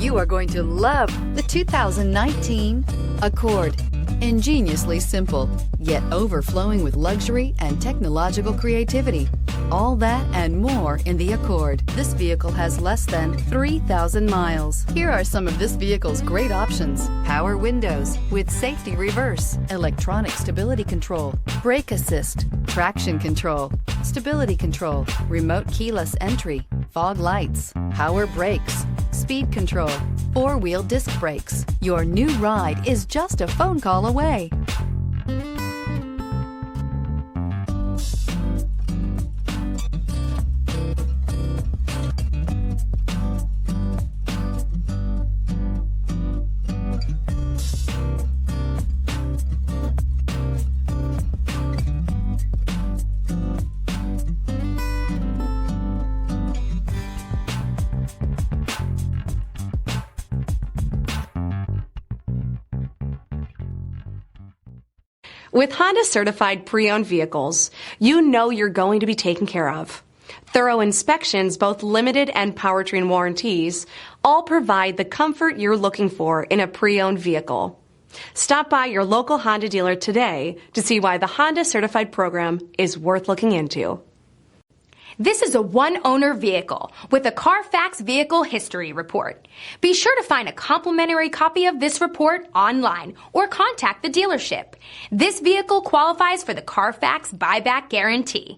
You are going to love the 2019 Accord. Ingeniously simple, yet overflowing with luxury and technological creativity. All that and more in the Accord. This vehicle has less than 3,000 miles. Here are some of this vehicle's great options: power windows with safety reverse, electronic stability control, brake assist, traction control, stability control, remote keyless entry, fog lights, power brakes, speed control, four-wheel disc brakes. Your new ride is just a phone call away. With Honda certified pre-owned vehicles, you know you're going to be taken care of. Thorough inspections, both limited and powertrain warranties, all provide the comfort you're looking for in a pre-owned vehicle. Stop by your local Honda dealer today to see why the Honda certified program is worth looking into. This is a one-owner vehicle with a Carfax Vehicle History Report. Be sure to find a complimentary copy of this report online or contact the dealership. This vehicle qualifies for the Carfax Buyback Guarantee.